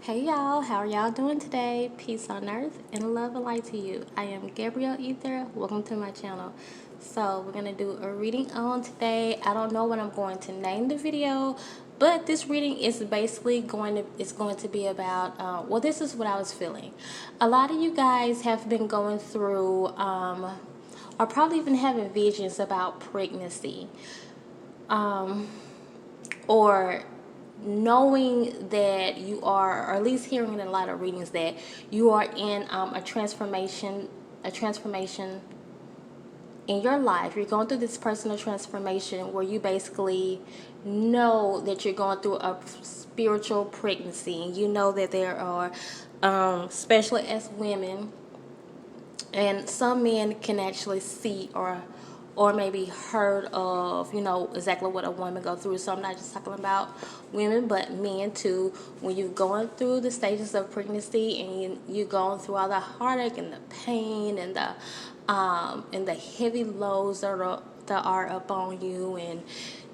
Hey y'all, how are y'all doing today? Peace on earth and love and light to you. I am Gabrielle Ether. Welcome to my channel. So we're gonna do a reading on today. I don't know what I'm going to name the video, but this reading is basically going to be about well, this is what I was feeling. A lot of you guys have been going through or probably even having visions about pregnancy, or knowing that you are, or at least hearing in a lot of readings that you are in a transformation in your life. You're going through this personal transformation where you basically know that you're going through a spiritual pregnancy, and you know that there are, especially as women, and some men can actually see or maybe heard of, you know, exactly what a woman go through. So I'm not just talking about women, but men too. When you're going through the stages of pregnancy and you're going through all the heartache and the pain and the heavy loads that are up on you, and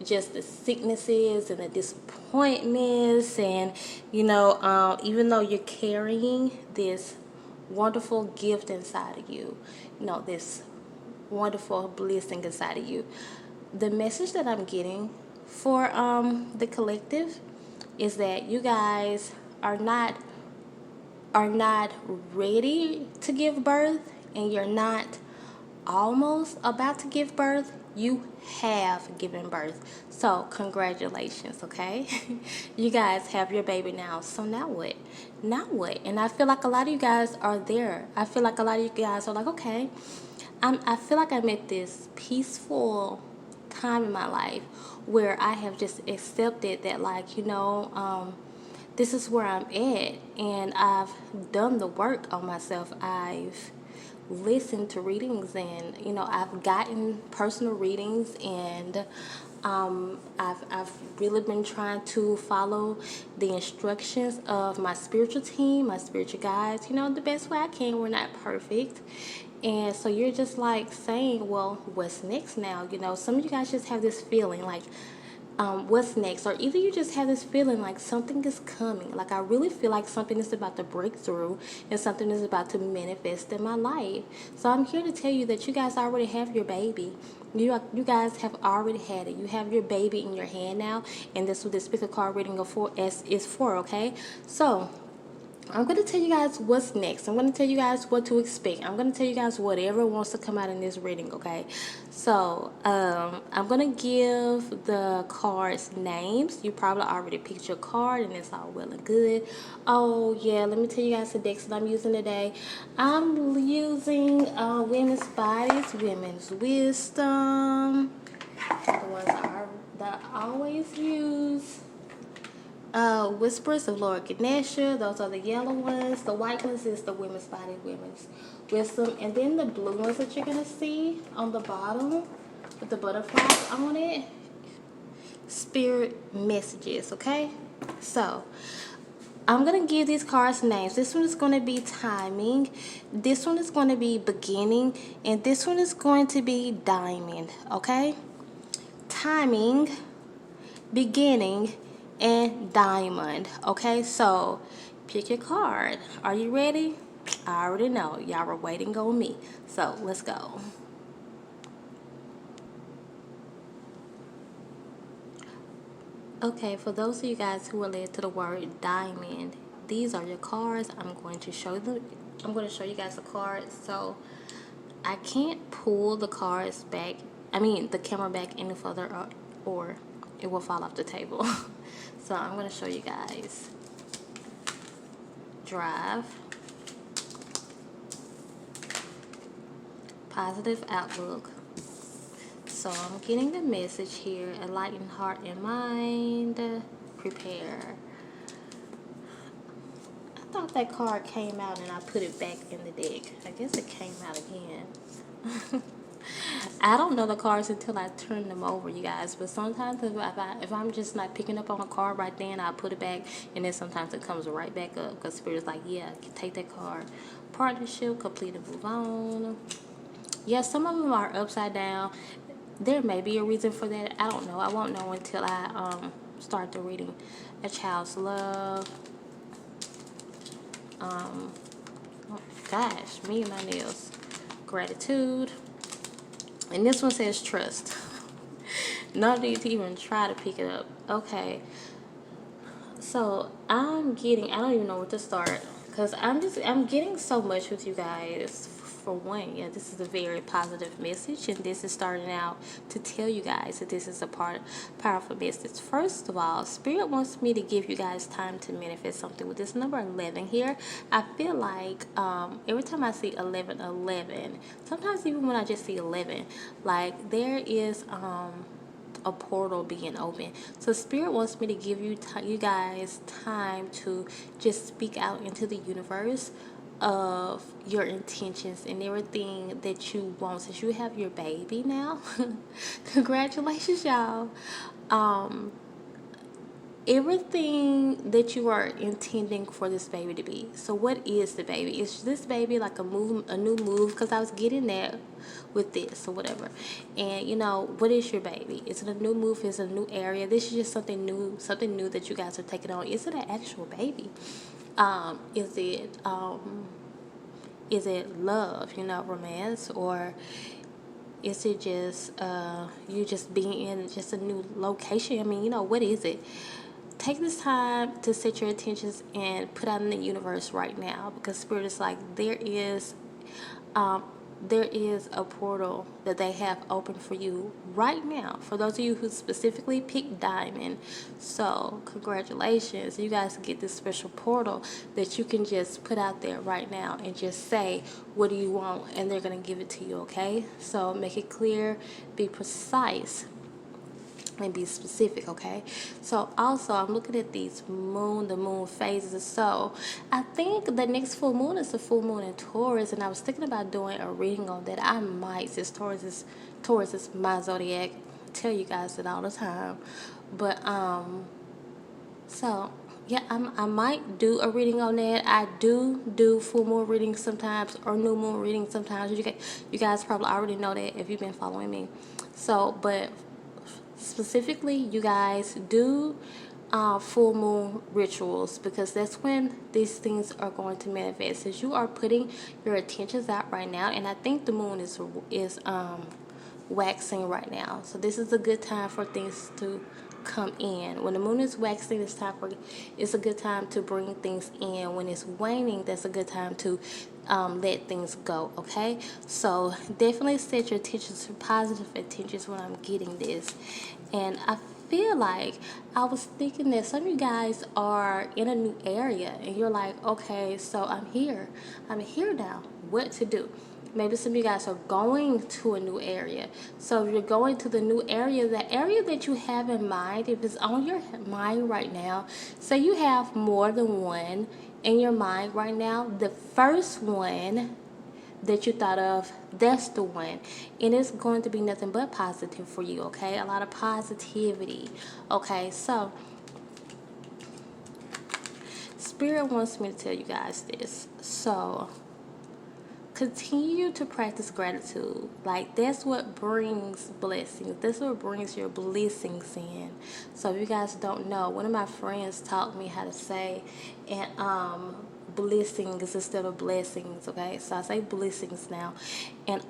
just the sicknesses and the disappointments, and you know, even though you're carrying this wonderful gift inside of you, you know, this wonderful blessing inside of you. The message that I'm getting for the collective is that you guys are not ready to give birth, and you're not almost about to give birth. You have given birth. So congratulations, okay? You guys have your baby now. So now what? Now what? And I feel like a lot of you guys are there. I feel like a lot of you guys are like, okay, I feel like I'm at this peaceful time in my life where I have just accepted that, like, you know, this is where I'm at, and I've done the work on myself. I've listened to readings, and you know, I've gotten personal readings, and I've really been trying to follow the instructions of my spiritual team, my spiritual guides, you know, the best way I can. We're not perfect. And so you're just like saying, well, what's next now? You know, some of you guys just have this feeling like, what's next? Or either you just have this feeling like something is coming. Like, I really feel like something is about to break through and something is about to manifest in my life. So I'm here to tell you that you guys already have your baby. You guys have already had it. You have your baby in your hand now, and this is what this speaker card reading is for, okay? So I'm going to tell you guys what's next. I'm going to tell you guys what to expect. I'm going to tell you guys whatever wants to come out in this reading, okay? So, I'm going to give the cards names. You probably already picked your card, and it's all well and good. Oh, yeah, let me tell you guys the decks that I'm using today. I'm using Women's Bodies, Women's Wisdom, the ones that I always use. Whispers of Lord Ganesha, those are the yellow ones. The white ones is the Women's Body, Women's Wisdom. And then the blue ones that you're going to see on the bottom with the butterflies on it, Spirit Messages, okay? So, I'm going to give these cards names. This one is going to be timing. This one is going to be beginning. And this one is going to be diamond, okay? Timing, beginning, and diamond. Okay, so pick your card. Are you ready? I already know y'all were waiting on me, so let's go. Okay, for those of you guys who are led to the word diamond, these are your cards. I'm going to show you guys the cards. So I can't pull the cards back, the camera back any further, or it will fall off the table. So I'm going to show you guys. Drive, positive outlook. So I'm getting the message here: enlightened heart and mind, prepare. I thought that card came out and I put it back in the deck. I guess it came out again. I don't know the cards until I turn them over, you guys. But sometimes if I'm just not picking up on a card right then, I'll put it back, and then sometimes it comes right back up because Spirit's like, yeah, take that card. Partnership, complete and move on. Yeah, some of them are upside down. There may be a reason for that. I don't know. I won't know until I start the reading. A child's love. oh gosh, me and my nails. Gratitude. And this one says trust. No need to even try to pick it up. Okay. So I don't even know where to start, because I'm getting so much with you guys. For one, yeah, this is a very positive message, and this is starting out to tell you guys that this is a powerful message. First of all, Spirit wants me to give you guys time to manifest something. With this number 11 here, I feel like every time I see 11, sometimes even when I just see 11, like there is a portal being open. So Spirit wants me to give you guys time to just speak out into the universe of your intentions and everything that you want. Since you have your baby now, congratulations, y'all. Everything that you are intending for this baby to be. So what is the baby? Is this baby like a new move? Because I was getting that with this or whatever. And you know, what is your baby? Is it a new move? Is it a new area? This is just something new that you guys are taking on. Is it an actual baby? Is it love, you know, romance, or is it just you just being in just a new location? I mean, you know, what is it? Take this time to set your intentions and put out in the universe right now, because Spirit is like, there is a portal that they have open for you right now. For those of you who specifically picked diamond, so congratulations, you guys get this special portal that you can just put out there right now and just say, what do you want? And they're going to give it to you, okay? So make it clear, be precise, and be specific, okay? So also, I'm looking at the moon phases. So I think the next full moon is the full moon in Taurus, and I was thinking about doing a reading on that. I might, since Taurus is my zodiac, tell you guys that all the time. But so yeah, I might do a reading on that. I do full moon readings sometimes, or new moon readings sometimes. You guys probably already know that if you've been following me. So, but specifically, you guys do full moon rituals, because that's when these things are going to manifest. As you are putting your intentions out right now, and I think the moon is waxing right now, so this is a good time for things to come in. When the moon is waxing, it's a good time to bring things in. When it's waning, that's a good time to let things go, okay? So definitely set your intentions for positive intentions when I'm getting this. And I feel like I was thinking that some of you guys are in a new area and you're like, okay, so I'm here now, what to do? Maybe some of you guys are going to a new area. So if you're going to the new area, the area that you have in mind, if it's on your mind right now, say you have more than one in your mind right now, the first one that you thought of, that's the one. And it's going to be nothing but positive for you, okay? A lot of positivity, okay? So Spirit wants me to tell you guys this. So continue to practice gratitude. Like, that's what brings blessings. That's what brings your blessings in. So if you guys don't know, one of my friends taught me how to say and blessings instead of blessings, okay? So I say blessings now. And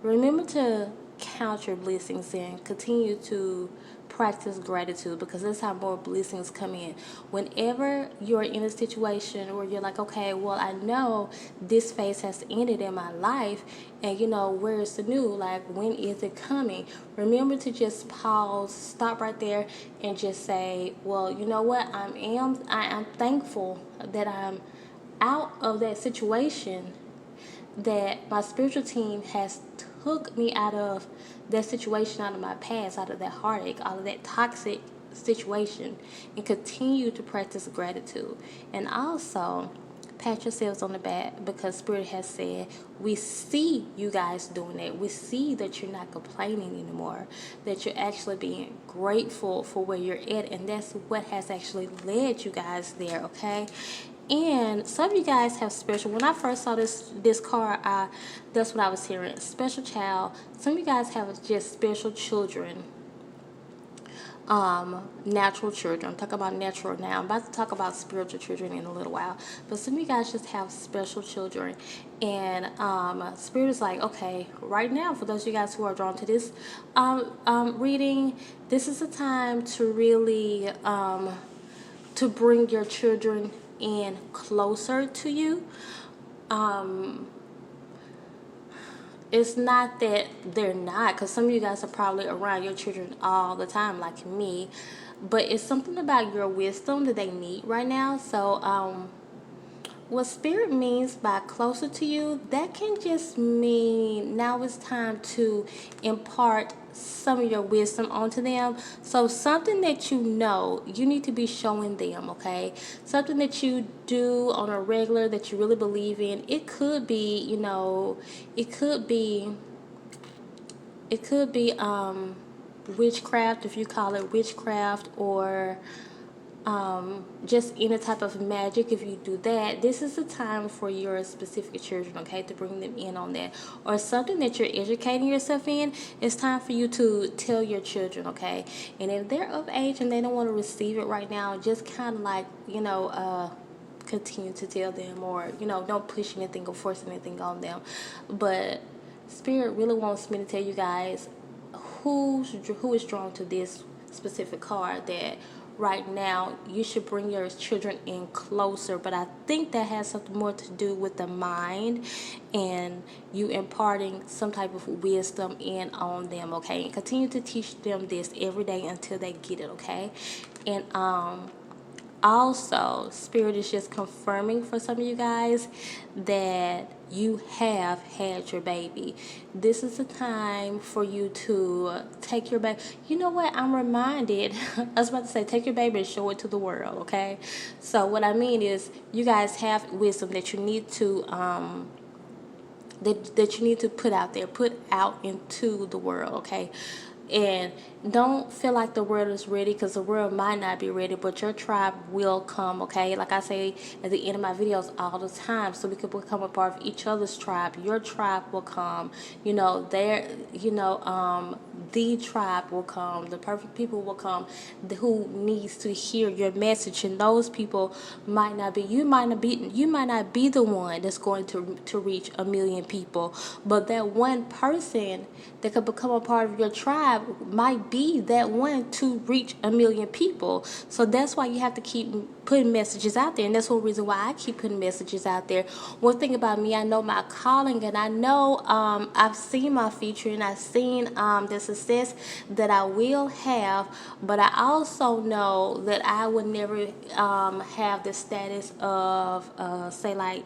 remember to count your blessings and continue to practice gratitude, because that's how more blessings come in. Whenever you're in a situation where you're like, okay, well, I know this phase has ended in my life, and you know, where's the new? Like, when is it coming? Remember to just pause, stop right there, and just say, well, you know what? I am thankful that I'm out of that situation, that my spiritual team has took me out of that situation, out of my past, out of that heartache, out of that toxic situation, and continue to practice gratitude. And also pat yourselves on the back, because Spirit has said, we see you guys doing that. We see that you're not complaining anymore, that you're actually being grateful for where you're at, and that's what has actually led you guys there, okay? And some of you guys have special. When I first saw this card, that's what I was hearing. Special child. Some of you guys have just special children natural children. I'm talking about natural now. I'm about to talk about spiritual children in a little while. But some of you guys just have special children. And Spirit is like, okay, right now, for those of you guys who are drawn to this reading, this is a time to really to bring your children in closer to you. It's not that they're not, because some of you guys are probably around your children all the time, like me, but it's something about your wisdom that they need right now. So what Spirit means by closer to you, that can just mean now it's time to impart some of your wisdom onto them. So something that you know, you need to be showing them, okay? Something that you do on a regular that you really believe in. It could be, you know, it could be witchcraft, if you call it witchcraft, or just any type of magic. If you do that, this is the time for your specific children, okay, to bring them in on that. Or something that you're educating yourself in, it's time for you to tell your children, okay? And if they're of age and they don't want to receive it right now, just kind of like, you know, continue to tell them, or, you know, don't push anything or force anything on them. But Spirit really wants me to tell you guys who is drawn to this specific card, that right now you should bring your children in closer. But I think that has something more to do with the mind and you imparting some type of wisdom in on them, okay? And continue to teach them this every day until they get it, okay? And also, Spirit is just confirming for some of you guys that you have had your baby. This is a time for you to take your baby. You know what? I'm reminded, I was about to say, take your baby and show it to the world, okay? So what I mean is, you guys have wisdom that you need to that you need to put out there, put out into the world, okay? And don't feel like the world is ready, because the world might not be ready, but your tribe will come, okay? Like I say at the end of my videos all the time, so we can become a part of each other's tribe. Your tribe will come, you know, the tribe will come, the perfect people will come who needs to hear your message. And those people might not be, you might not be the one that's going to reach 1 million people, but that one person that could become a part of your tribe might be that one to reach 1 million people. So that's why you have to keep putting messages out there, and that's one reason why I keep putting messages out there. One thing about me, I know my calling, and I know I've seen my future, and I've seen the success that I will have, but I also know that I would never have the status of say like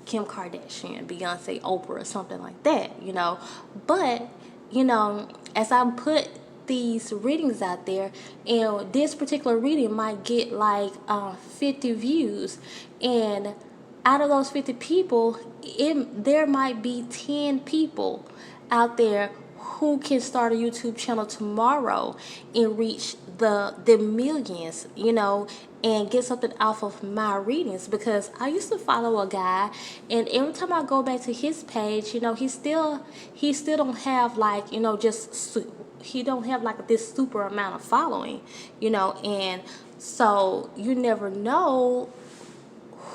Kim Kardashian, Beyonce, Oprah, or something like that, you know. But you know, as I put these readings out there, and this particular reading might get like 50 views, and out of those 50 people, there might be 10 people out there who can start a YouTube channel tomorrow and reach the millions, you know, and get something off of my readings. Because I used to follow a guy, and every time I go back to his page, you know, he still don't have like, you know, he don't have like this super amount of following, you know. And so you never know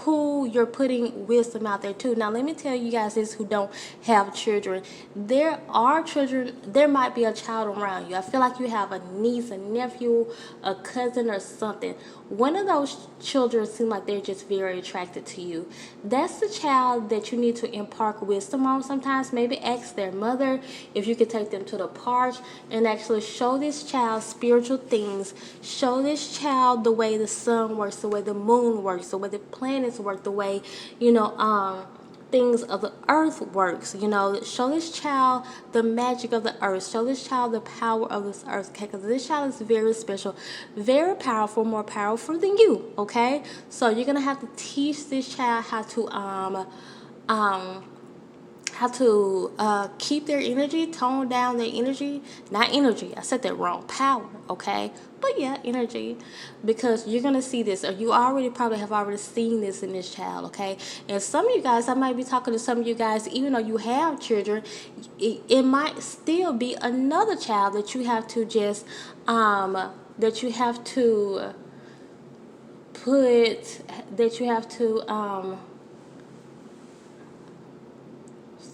who you're putting wisdom out there to. Now let me tell you guys this, who don't have children. There are children, there might be a child around you. I feel like you have a niece, a nephew, a cousin, or something. One of those children seem like they're just very attracted to you. That's the child that you need to impart wisdom on sometimes. Maybe ask their mother if you could take them to the park and actually show this child spiritual things. Show this child the way the sun works, the way the moon works, the way the planets work, the way, you know, things of the earth works. You know, show this child the magic of the earth. Show this child the power of this earth, okay? Because this child is very special, very powerful, more powerful than you, okay? So you're gonna have to teach this child how keep their energy, tone down their energy. Not energy, I said that wrong. Power, okay? But yeah, energy. Because you're going to see this, or you already probably have already seen this in this child, okay? And some of you guys, I might be talking to some of you guys, even though you have children, it might still be another child that you have to just, that you have to put, that you have to,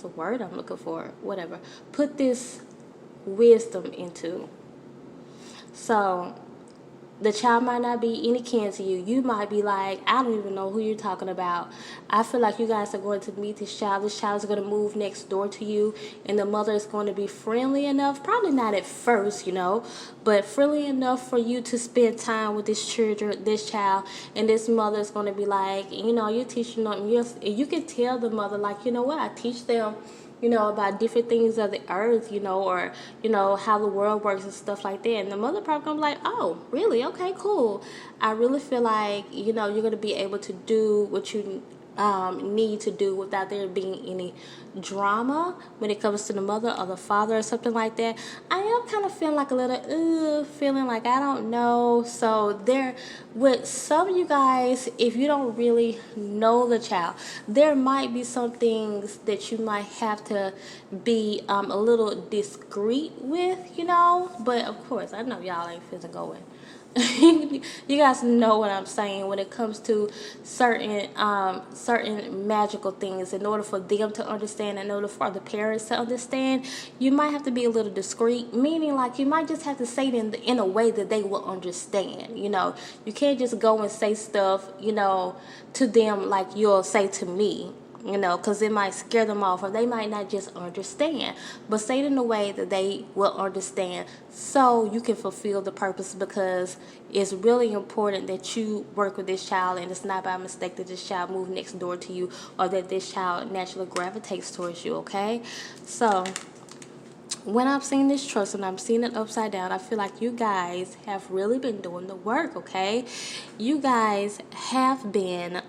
the word I'm looking for, whatever, put this wisdom into. So the child might not be any kin to you. You might be like, I don't even know who you're talking about. I feel like you guys are going to meet this child. This child is going to move next door to you, and the mother is going to be friendly enough, probably not at first, but friendly enough for you to spend time with this child, and this mother is going to be like, you're teaching them. You can tell the mother, like, what, I teach them about different things of the earth, or, how the world works and stuff like that. And the mother probably gonna be like, oh, really? Okay, cool. I really feel like, you're going to be able to do what you need to do without there being any drama when it comes to the mother or the father or something like that. I am kind of feeling like a little feeling like I don't know. So there, with some of you guys, if you don't really know the child, there might be some things that you might have to be a little discreet with, but of course I know y'all ain't finna go in. You guys know what I'm saying when it comes to certain magical things. In order for them to understand, in order for the parents to understand, you might have to be a little discreet, meaning like you might just have to say it in a way that they will understand. You can't just go and say stuff to them like you'll say to me, because it might scare them off, or they might not just understand. But say it in a way that they will understand, so you can fulfill the purpose, because it's really important that you work with this child, and it's not by mistake that this child moved next door to you, or that this child naturally gravitates towards you, okay? So when I've seen this trust and I'm seeing it upside down, I feel like you guys have really been doing the work, okay? You guys have been,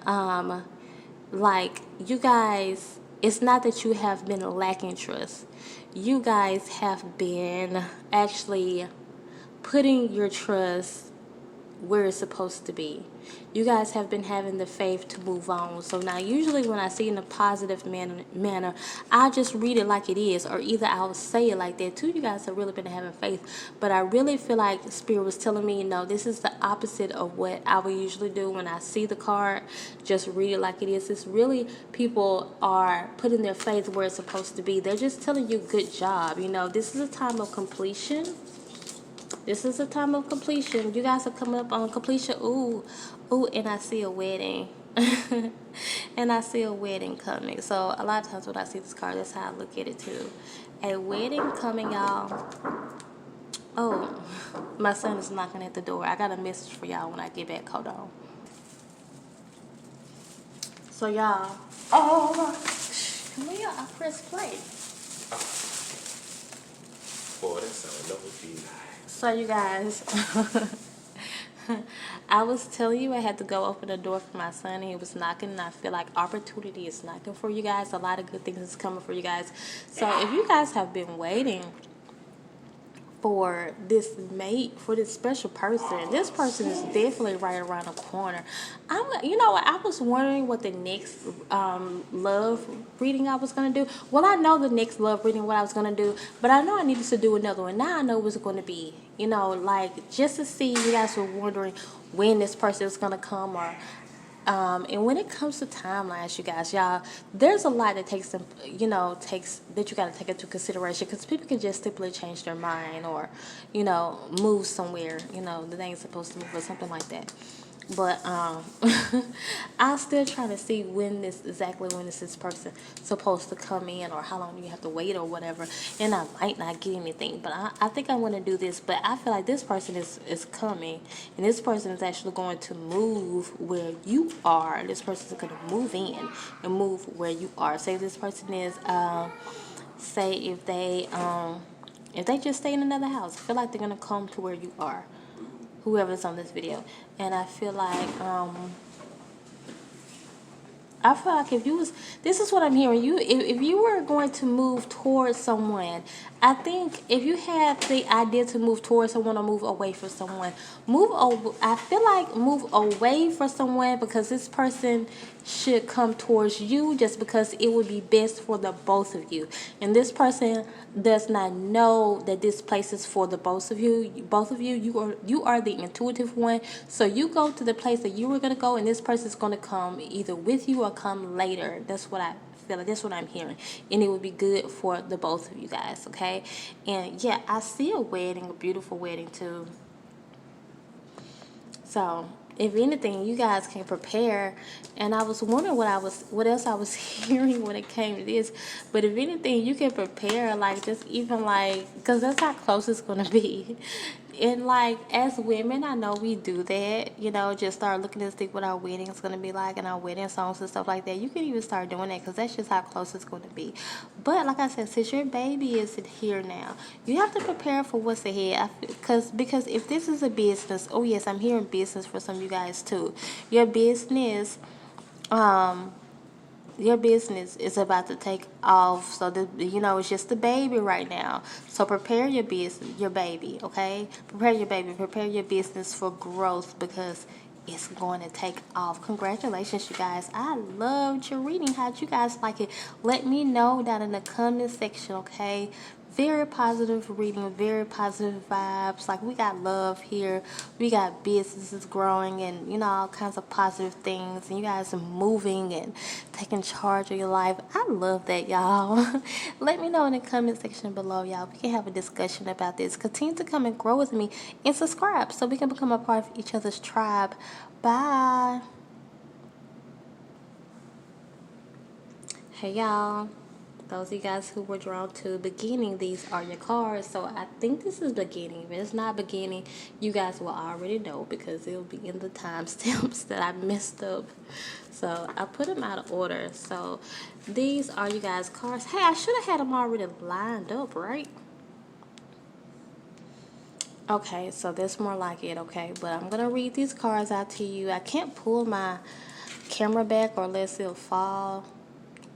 you guys, it's not that you have been lacking trust. You guys have been actually putting your trust where it's supposed to be. You guys have been having the faith to move on. So now usually when I see in a positive manner, I'll just read it like it is, or either I'll say it like that too. You guys have really been having faith, but I really feel like the Spirit was telling me, this is the opposite of what I would usually do when I see the card. Just read it like it is. It's really, people are putting their faith where it's supposed to be. They're just telling you good job. This is a time of completion. This is a time of completion. You guys are coming up on completion. Ooh, and I see a wedding. And I see a wedding coming. So a lot of times when I see this card, that's how I look at it too. A wedding coming, y'all. Oh, my son is knocking at the door. I got a message for y'all when I get back. Hold on. So y'all. Oh, come here. I press play. Boy, that sounded lovely. So you guys, I was telling you I had to go open the door for my son, and he was knocking, and I feel like opportunity is knocking for you guys. A lot of good things is coming for you guys. So if you guys have been waiting for this mate, for this special person, this person is definitely right around the corner. I was wondering what the next love reading I was going to do. Well, I know the next love reading what I was going to do, but I know I needed to do another one. Now I know what's going to be, just to see, you guys were wondering when this person is going to come, or and when it comes to timelines, you guys, y'all, there's a lot that takes that you got to take into consideration, because people can just simply change their mind, or move somewhere that they ain't supposed to move, or something like that. But I'm still trying to see when this person supposed to come in, or how long you have to wait, or whatever. And I might not get anything, but I think I want to do this. But I feel like this person is coming, and this person is actually going to move where you are. This person is going to move in and move where you are. Say this person is, say if they just stay in another house, I feel like they're going to come to where you are, whoever's on this video. And I feel like I feel like if you was, this is what I'm hearing. If you were going to move towards someone, I think if you have the idea to move towards someone or move away from someone, I feel like move away from someone because this person should come towards you just because it would be best for the both of you. And this person does not know that this place is for the both of you. You are the intuitive one. So you go to the place that you were gonna go, and this person is gonna come either with you or come later. That's what I feel like. That's what I'm hearing, and it would be good for the both of you guys. Okay, and yeah, I see a wedding, a beautiful wedding too. So if anything, you guys can prepare. And I was wondering what else I was hearing when it came to this. But if anything, you can prepare, like just even like, because that's how close it's gonna be. And like as women, I know we do that. Just start looking to see what our wedding is gonna be like and our wedding songs and stuff like that. You can even start doing that because that's just how close it's gonna be. But like I said, since your baby is here now, you have to prepare for what's ahead. Because if this is a business, oh yes, I'm hearing business for some of you guys too. Your business, um, your business is about to take off. So it's just the baby right now. So prepare your business, your baby, okay? Prepare your baby, prepare your business for growth because it's going to take off. Congratulations, you guys. I loved your reading. How'd you guys like it? Let me know down in the comment section, okay? Very positive reading, very positive vibes. Like, we got love here. We got businesses growing and, all kinds of positive things. And you guys are moving and taking charge of your life. I love that, y'all. Let me know in the comment section below, y'all. We can have a discussion about this. Continue to come and grow with me and subscribe so we can become a part of each other's tribe. Bye. Hey, y'all. Those of you guys who were drawn to beginning, these are your cards. So I think this is beginning. If it's not beginning, you guys will already know because it will be in the timestamps that I messed up. So I put them out of order. So these are you guys' cards. Hey, I should have had them already lined up, right? Okay, so that's more like it, okay? But I'm going to read these cards out to you. I can't pull my camera back or else it'll fall.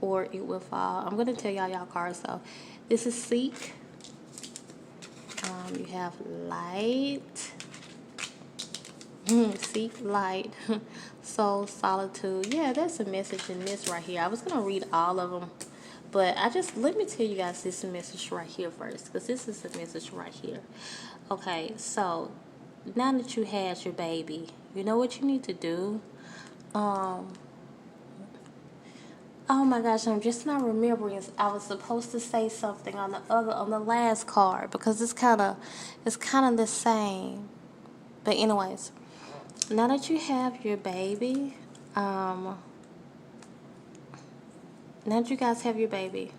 Or it will fall. I'm going to tell y'all cards though. This is Seek. You have Light. Seek, Light. Soul, Solitude. Yeah, that's a message in this right here. I was going to read all of them. But let me tell you guys this message right here first. Because this is the message right here. Okay, so now that you had your baby, you know what you need to do? Oh my gosh, I'm just not remembering. I was supposed to say something on the last card because it's kind of the same. But anyways, now that you have your baby, now that you guys have your baby,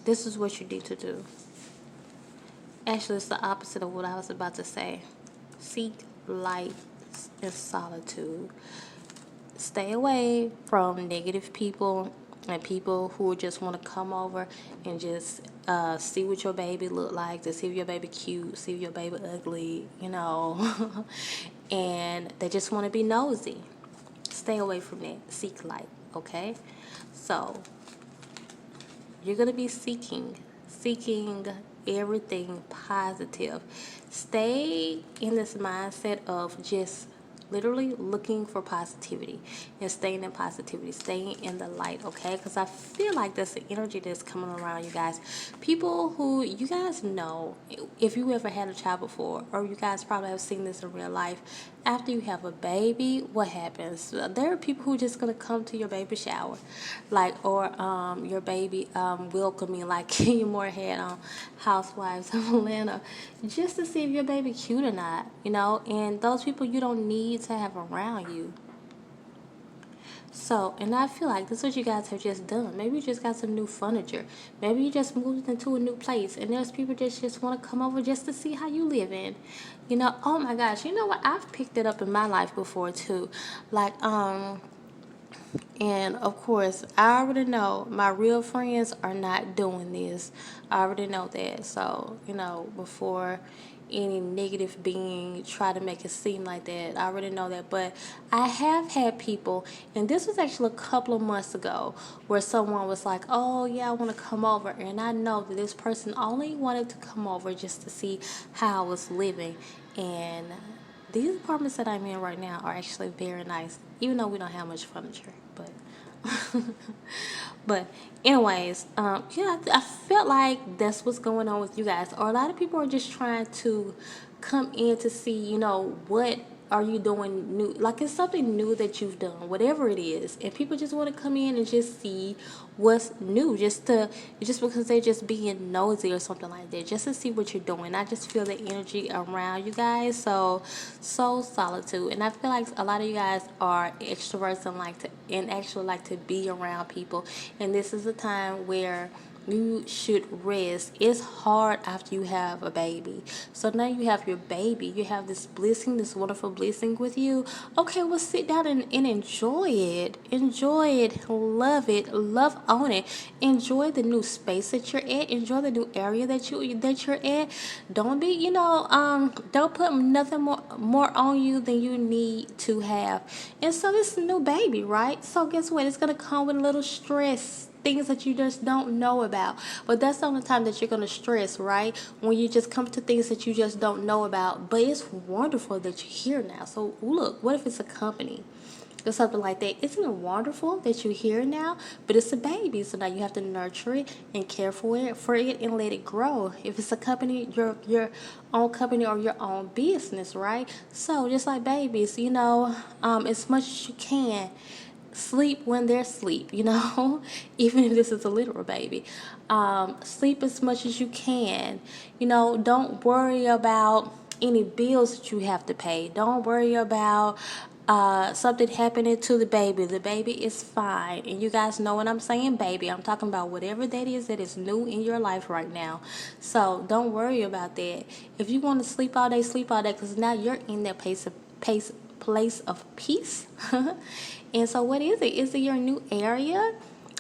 this is what you need to do. Actually, it's the opposite of what I was about to say. Seek light and solitude. Stay away from negative people and people who just want to come over and just see what your baby look like, to see if your baby cute, see if your baby ugly, and they just want to be nosy. Stay away from that. Seek light, okay? So you're going to be seeking everything positive. Stay in this mindset of just literally looking for positivity and staying in positivity, staying in the light, okay? Because I feel like that's the energy that's coming around you guys. People who, you guys know, if you ever had a child before, or you guys probably have seen this in real life, after you have a baby, what happens? There are people who are just going to come to your baby shower, or your baby welcoming, like Kenya Moore had on Housewives of Atlanta, just to see if your baby cute or not, and those people you don't need to have around you. So, and I feel like this is what you guys have just done. Maybe you just got some new furniture. Maybe you just moved into a new place. And there's people that just want to come over just to see how you live in. Oh my gosh. You know what? I've picked it up in my life before too. And of course, I already know my real friends are not doing this. I already know that. So, before any negative being try to make it seem like that, I already know that. But I have had people, and this was actually a couple of months ago, where someone was like, oh, yeah, I want to come over. And I know that this person only wanted to come over just to see how I was living. And these apartments that I'm in right now are actually very nice, even though we don't have much furniture. But, but anyways, yeah, I felt like that's what's going on with you guys. Or a lot of people are just trying to come in to see, what are you doing new? Like it's something new that you've done, whatever it is, and people just want to come in and just see what's new, just because they're just being nosy or something like that, just to see what you're doing. I just feel the energy around you guys, so solitude, and I feel like a lot of you guys are extroverts and actually like to be around people, and this is a time where you should rest. It's hard after you have a baby. So now you have your baby. You have this blessing, this wonderful blessing with you. Okay, well, sit down and enjoy it. Enjoy it. Love it. Love on it. Enjoy the new space that you're at. Enjoy the new area that you're at. Don't be, don't put nothing more on you than you need to have. And so this is a new baby, right? So guess what? It's gonna come with a little stress, things that you just don't know about. But that's the only time that you're going to stress, right? When you just come to things that you just don't know about. But it's wonderful that you're here now. So look, what if it's a company or something like that? Isn't it wonderful that you're here now? But it's a baby, so now you have to nurture it and care for it and let it grow. If it's a company, your own company or your own business, right? So just like babies, as much as you can, sleep when they're asleep, even if this is a literal baby. Sleep as much as you can. Don't worry about any bills that you have to pay. Don't worry about something happening to the baby. The baby is fine. And you guys know when I'm saying baby, I'm talking about whatever that is new in your life right now. So don't worry about that. If you want to sleep all day, because now you're in that place of peace. And so what is it? Is it your new area?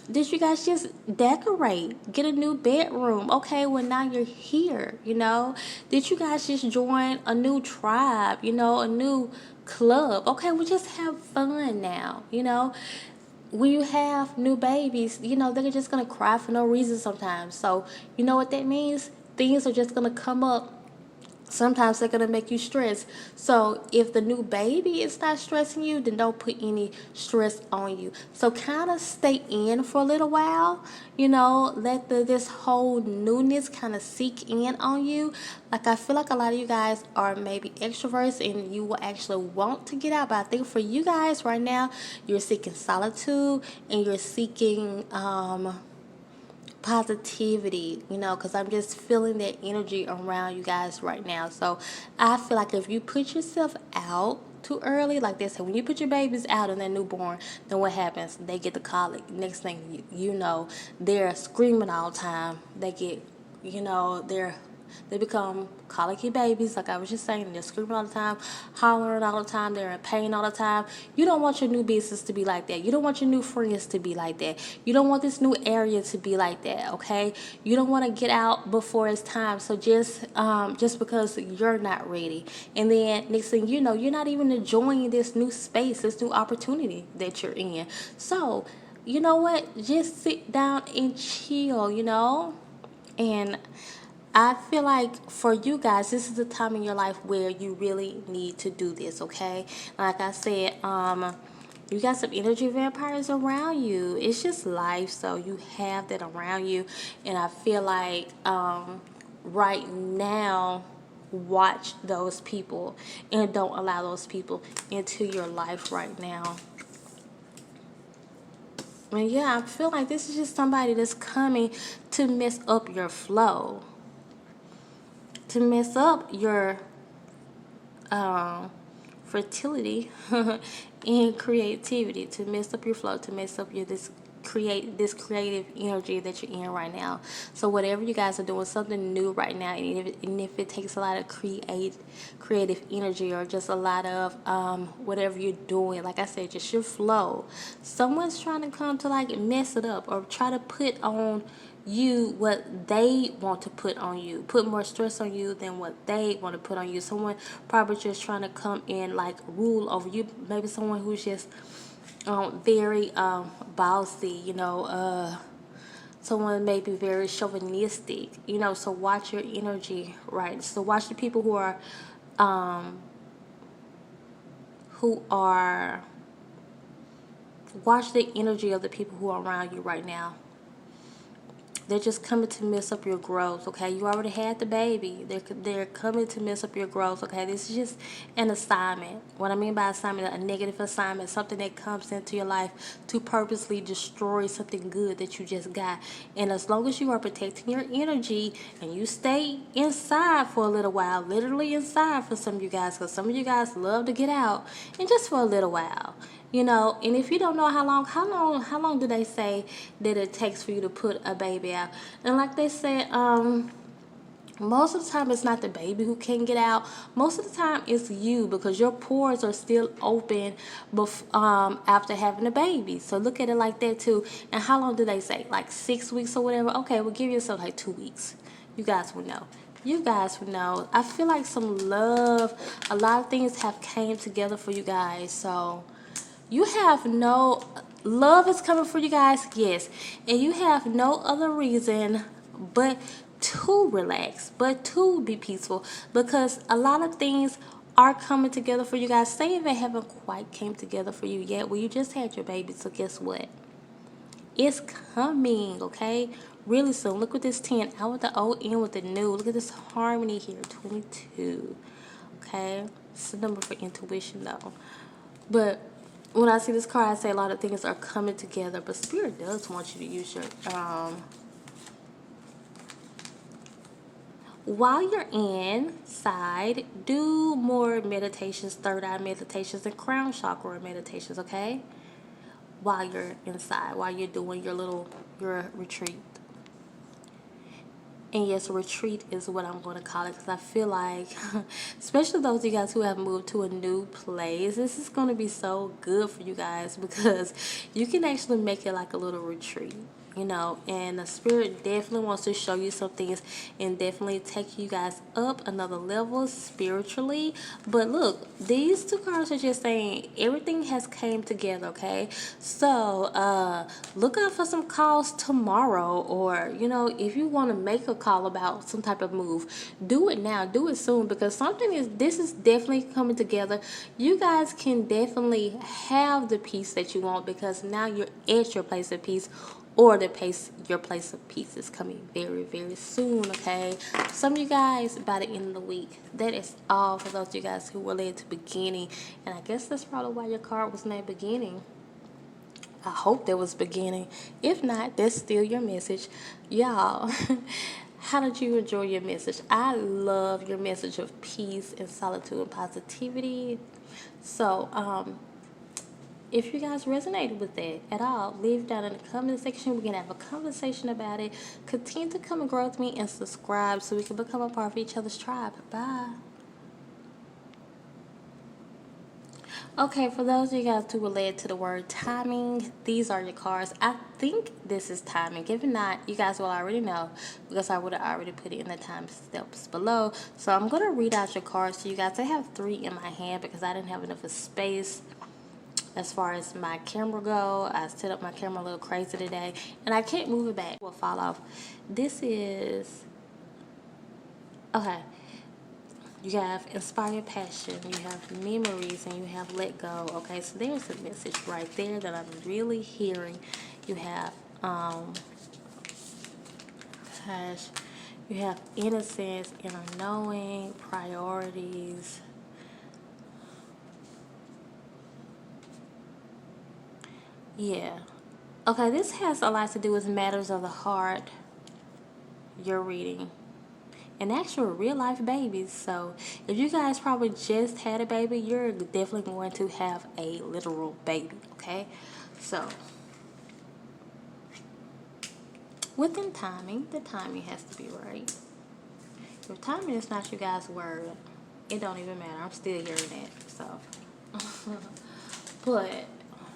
Did you guys just decorate? Get a new bedroom? Okay, well now you're here, Did you guys just join a new tribe, a new club? Okay, well just have fun now, When you have new babies, they're just gonna cry for no reason sometimes. So you know what that means? Things are just gonna come up. Sometimes they're going to make you stress. So if the new baby is not stressing you, then don't put any stress on you. So kind of stay in for a little while, let this whole newness kind of sink in on you. Like I feel like a lot of you guys are maybe extroverts and you will actually want to get out. But I think for you guys right now, you're seeking solitude and you're seeking positivity, because I'm just feeling that energy around you guys right now. So I feel like if you put yourself out too early, like they say, when you put your babies out and they're newborn, then what happens? They get the colic. Next thing you know, they're screaming all the time. They get, they become colicky babies, like I was just saying. They're screaming all the time, hollering all the time, they're in pain all the time. You don't want your new business to be like that. You don't want your new friends to be like that. You don't want this new area to be like that, okay? You don't want to get out before it's time. So just because you're not ready. And then next thing you know, you're not even enjoying this new space, this new opportunity that you're in. So, you know what? Just sit down and chill, And I feel like for you guys, this is the time in your life where you really need to do this, okay? Like I said, you got some energy vampires around you. It's just life, so you have that around you. And I feel like right now, watch those people and don't allow those people into your life right now. And yeah, I feel like this is just somebody that's coming to mess up your flow, to mess up your fertility and creativity, to mess up your flow, to mess up your this creative energy that you're in right now. So whatever you guys are doing, something new right now, and if it takes a lot of creative energy, or just a lot of whatever you're doing, like I said, just your flow. Someone's trying to come to like mess it up, or try to put on you what they want to put on you, put more stress on you than what they want to put on you. Someone probably just trying to come in like rule over you. Maybe someone who's just very bossy, someone may be very chauvinistic, so watch your energy, right? So watch the people who are watch the energy of the people who are around you right now. They're just coming to mess up your growth, okay? You already had the baby. They're coming to mess up your growth, okay? This is just an assignment. What I mean by assignment, a negative assignment, something that comes into your life to purposely destroy something good that you just got. And as long as you are protecting your energy and you stay inside for a little while, literally inside for some of you guys, because some of you guys love to get out, and just for a little while. And if you don't know how long do they say that it takes for you to put a baby out? And like they said, most of the time it's not the baby who can get out. Most of the time it's you, because your pores are still open after having a baby. So look at it like that too. And how long do they say? Like 6 weeks or whatever? Okay, we'll give yourself like 2 weeks. You guys will know. You guys will know. I feel like some love, a lot of things have came together for you guys. So you have no love is coming for you guys, yes, and you have no other reason but to relax, but to be peaceful, because a lot of things are coming together for you guys. Say if they haven't quite came together for you yet, well, you just had your baby, so guess what? It's coming, okay? Really soon. Look with this 10 out with the old in with the new. Look at this harmony here, 22. Okay? It's a number for intuition though. But when I see this card, I say a lot of things are coming together, but Spirit does want you to use your while you're inside, do more meditations, third eye meditations, and crown chakra meditations, okay? While you're inside, while you're doing your retreat. And yes, retreat is what I'm going to call it, because I feel like, especially those of you guys who have moved to a new place, this is going to be so good for you guys, because you can actually make it like a little retreat. And the Spirit definitely wants to show you some things and definitely take you guys up another level spiritually. But look, these two cards are just saying everything has came together, okay? So look out for some calls tomorrow, or if you want to make a call about some type of move, do it now, do it soon, because this is definitely coming together. You guys can definitely have the peace that you want, because now you're at your place of peace, or your place of peace is coming very, very soon, okay? Some of you guys by the end of the week. That is all for those of you guys who were led to beginning. And I guess that's probably why your card was named beginning. I hope there was beginning. If not, that's still your message. Y'all, how did you enjoy your message? I love your message of peace and solitude and positivity. So, if you guys resonated with that at all, leave down in the comment section. We can have a conversation about it. Continue to come and grow with me and subscribe so we can become a part of each other's tribe. Bye. Okay, for those of you guys who were led to the word timing, these are your cards. I think this is timing. If not, you guys will already know, because I would have already put it in the time steps below. So I'm going to read out your cards to you guys. I have 3 in my hand because I didn't have enough space. As far as my camera go, I set up my camera a little crazy today, and I can't move it back. It will fall off. This is, okay, you have inspired passion, you have memories, and you have let go. Okay, so there's a message right there that I'm really hearing. You have passion, you have innocence, inner knowing, priorities. Yeah. Okay, this has a lot to do with matters of the heart. You're reading. And actual real life babies. So if you guys probably just had a baby, you're definitely going to have a literal baby. Okay? So within timing. The timing has to be right. If timing is not you guys' word, it don't even matter. I'm still hearing that. So, but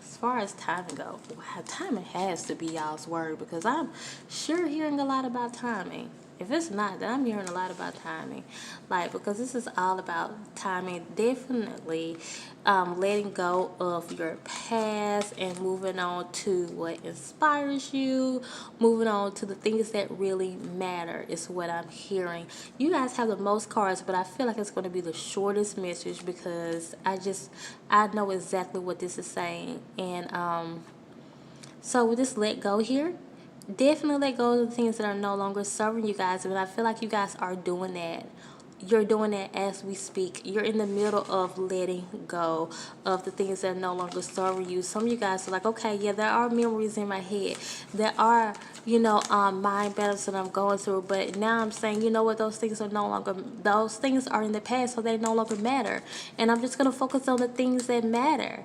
as far as timing go, timing has to be y'all's word, because I'm sure hearing a lot about timing. If it's not, then I'm hearing a lot about timing. Like, because this is all about timing. Definitely letting go of your past and moving on to what inspires you, moving on to the things that really matter is what I'm hearing. You guys have the most cards, but I feel like it's going to be the shortest message, because I know exactly what this is saying. And so with this let go here, definitely let go of the things that are no longer serving you guys. And I feel like you guys are doing that. You're doing that as we speak. You're in the middle of letting go of the things that are no longer serving you. Some of you guys are like, okay, yeah, there are memories in my head. There are, mind battles that I'm going through. But now I'm saying, you know what, those things are in the past, so they no longer matter. And I'm just going to focus on the things that matter.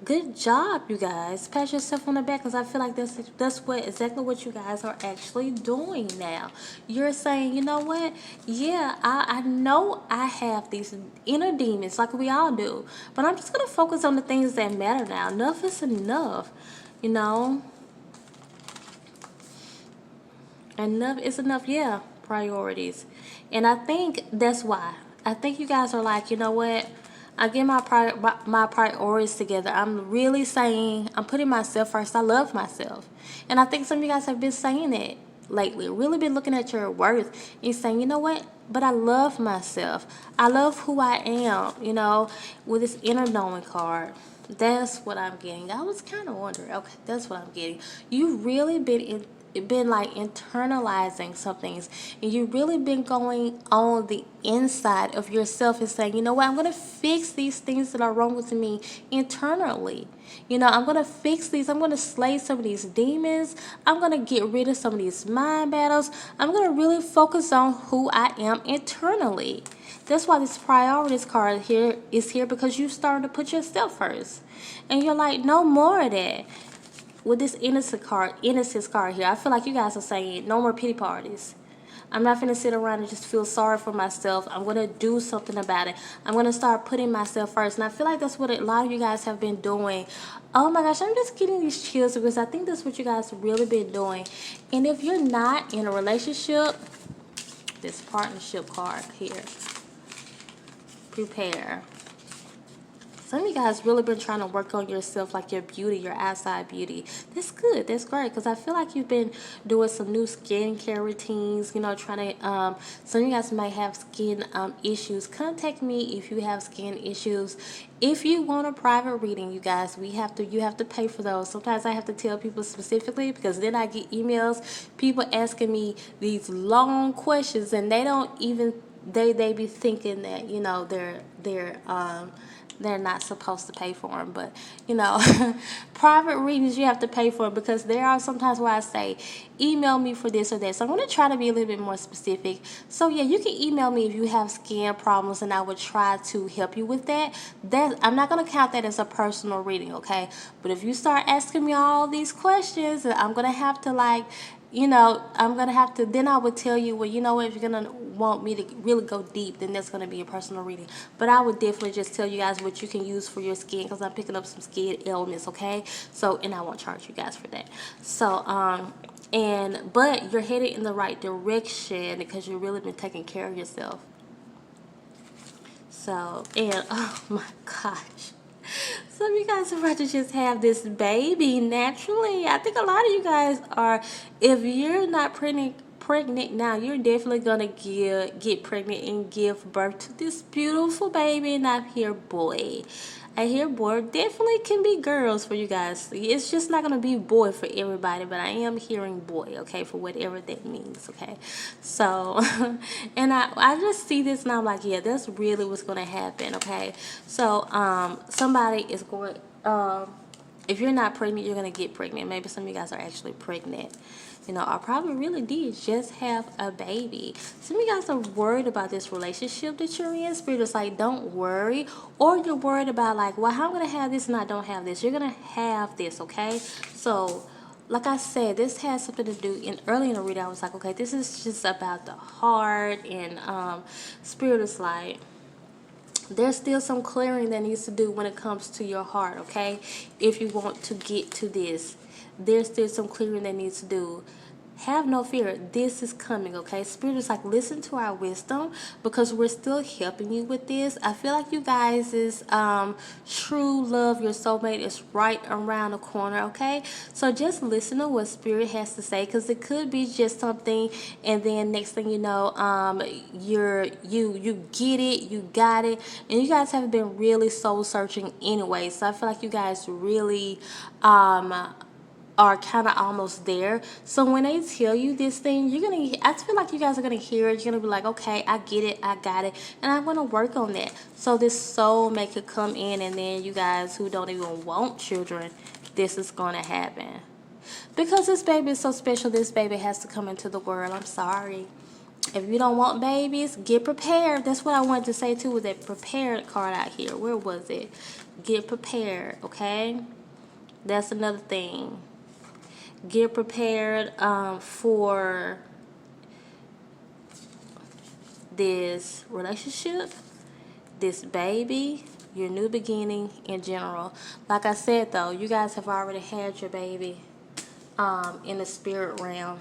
Good job, you guys. Pat yourself on the back, because I feel like that's exactly what you guys are actually doing now. You're saying, you know what? Yeah, I know I have these inner demons, like we all do, but I'm just going to focus on the things that matter now. Enough is enough, you know? Enough is enough, yeah. Priorities. And I think that's why. I think you guys are like, you know what? I get my priorities together. I'm really saying, I'm putting myself first. I love myself. And I think some of you guys have been saying it lately. Really been looking at your worth and saying, you know what? But I love myself. I love who I am, with this inner knowing card. That's what I'm getting. I was kind of wondering. Okay, that's what I'm getting. You've really been like internalizing some things, and you've really been going on the inside of yourself and saying, you know what, I'm going to fix these things that are wrong with me internally. I'm going to fix these. I'm going to slay some of these demons. I'm going to get rid of some of these mind battles. I'm going to really focus on who I am internally. That's why this priorities card here is here, because you started to put yourself first, and you're like, no more of that. With this innocence card here, I feel like you guys are saying no more pity parties. I'm not going to sit around and just feel sorry for myself. I'm going to do something about it. I'm going to start putting myself first. And I feel like that's what a lot of you guys have been doing. Oh my gosh, I'm just getting these chills, because I think that's what you guys have really been doing. And if you're not in a relationship, this partnership card here, prepare. Some of you guys really been trying to work on yourself, like your beauty, your outside beauty. That's good. That's great, because I feel like you've been doing some new skincare routines, trying to, some of you guys might have skin issues. Contact me if you have skin issues. If you want a private reading, you guys, you have to pay for those. Sometimes I have to tell people specifically, because then I get emails, people asking me these long questions, and they don't even, they be thinking that, they're not supposed to pay for them. But, private readings, you have to pay for, because there are sometimes where I say, email me for this or that. So I'm going to try to be a little bit more specific. So, yeah, you can email me if you have skin problems, and I would try to help you with that. I'm not going to count that as a personal reading, okay? But if you start asking me all these questions, I'm going to have to, then I would tell you, well, if you're going to want me to really go deep, then that's going to be a personal reading. But I would definitely just tell you guys what you can use for your skin, because I'm picking up some skin ailments, okay? So, and I won't charge you guys for that. So, but you're headed in the right direction, because you've really been taking care of yourself. So, and, oh my gosh. Some of you guys are about to just have this baby naturally. I think a lot of you guys are, if you're not pregnant now, you're definitely going to get pregnant and give birth to this beautiful baby. And I hear boy. Definitely can be girls for you guys. It's just not going to be boy for everybody, but I am hearing boy, okay, for whatever that means, okay? So, and I just see this, and I'm like, yeah, that's really what's going to happen, okay? So, somebody is going, if you're not pregnant, you're going to get pregnant. Maybe some of you guys are actually pregnant. I probably really did just have a baby. Some of you guys are worried about this relationship that you're in. Spirit is like, don't worry. Or you're worried about, like, well, how I'm going to have this and I don't have this. You're going to have this, okay? So, like I said, this has something to do. Early in the reading, I was like, okay, this is just about the heart, and spirit is like, there's still some clearing that needs to do when it comes to your heart, okay? If you want to get to this, there's still some clearing that needs to do. Have no fear. This is coming, okay? Spirit is like, listen to our wisdom, because we're still helping you with this. I feel like you guys is true love, your soulmate is right around the corner, okay? So just listen to what Spirit has to say, because it could be just something, and then next thing you know, you get it, you got it, and you guys have been really soul searching anyway. So I feel like you guys really are kind of almost there. So when they tell you this thing, I feel like you guys are gonna hear it. You're gonna be like, okay, I get it, I got it, and I'm gonna work on that. So this soulmate could come in, and then you guys who don't even want children, this is gonna happen. Because this baby is so special, this baby has to come into the world. I'm sorry. If you don't want babies, get prepared. That's what I wanted to say too, with that prepared card out here. Where was it? Get prepared, okay? That's another thing. Get prepared for this relationship, this baby, your new beginning in general. Like I said, though, you guys have already had your baby in the spirit realm.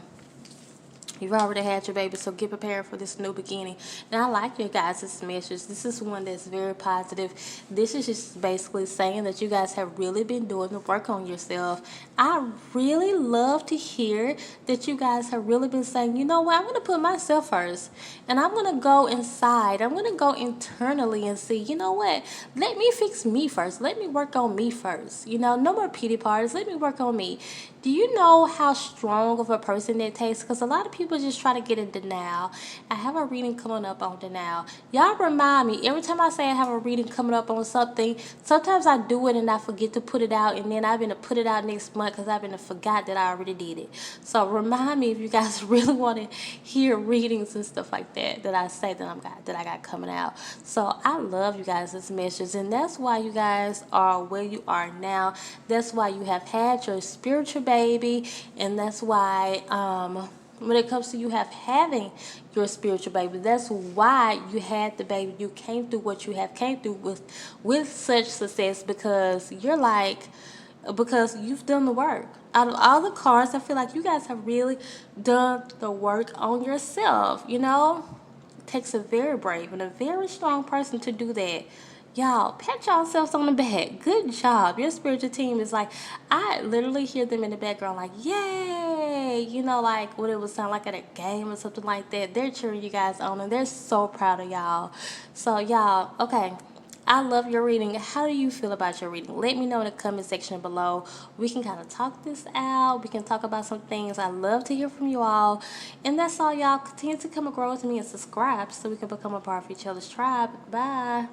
You've already had your baby, so get prepared for this new beginning. And I like your guys' message. This is one that's very positive. This is just basically saying that you guys have really been doing the work on yourself. I really love to hear that you guys have really been saying, you know what, I'm going to put myself first. And I'm going to go inside. I'm going to go internally and see, you know what, let me fix me first. Let me work on me first. You know, no more pity parties. Let me work on me. Do you know how strong of a person that takes? Because a lot of people just try to get in denial. I have a reading coming up on denial. Y'all remind me, every time I say I have a reading coming up on something, sometimes I do it and I forget to put it out, and then I've been to put it out next month because I've been to forgot that I already did it. So remind me if you guys really want to hear readings and stuff like that, that I say that I got coming out. So I love you guys' this message, and that's why you guys are where you are now. That's why you have had your spiritual baby, and that's why when it comes to you having your spiritual baby, that's why you had the baby. You came through what you have came through with such success, because because you've done the work. Out of all the cards, I feel like you guys have really done the work on yourself. You know, it takes a very brave and a very strong person to do that. Y'all, pat yourselves on the back. Good job. Your spiritual team is like, I literally hear them in the background like, yay. You know, like what it would sound like at a game or something like that. They're cheering you guys on, and they're so proud of y'all. So, y'all, okay. I love your reading. How do you feel about your reading? Let me know in the comment section below. We can kind of talk this out. We can talk about some things. I love to hear from you all. And that's all, y'all. Continue to come and grow with me and subscribe so we can become a part of each other's tribe. Bye.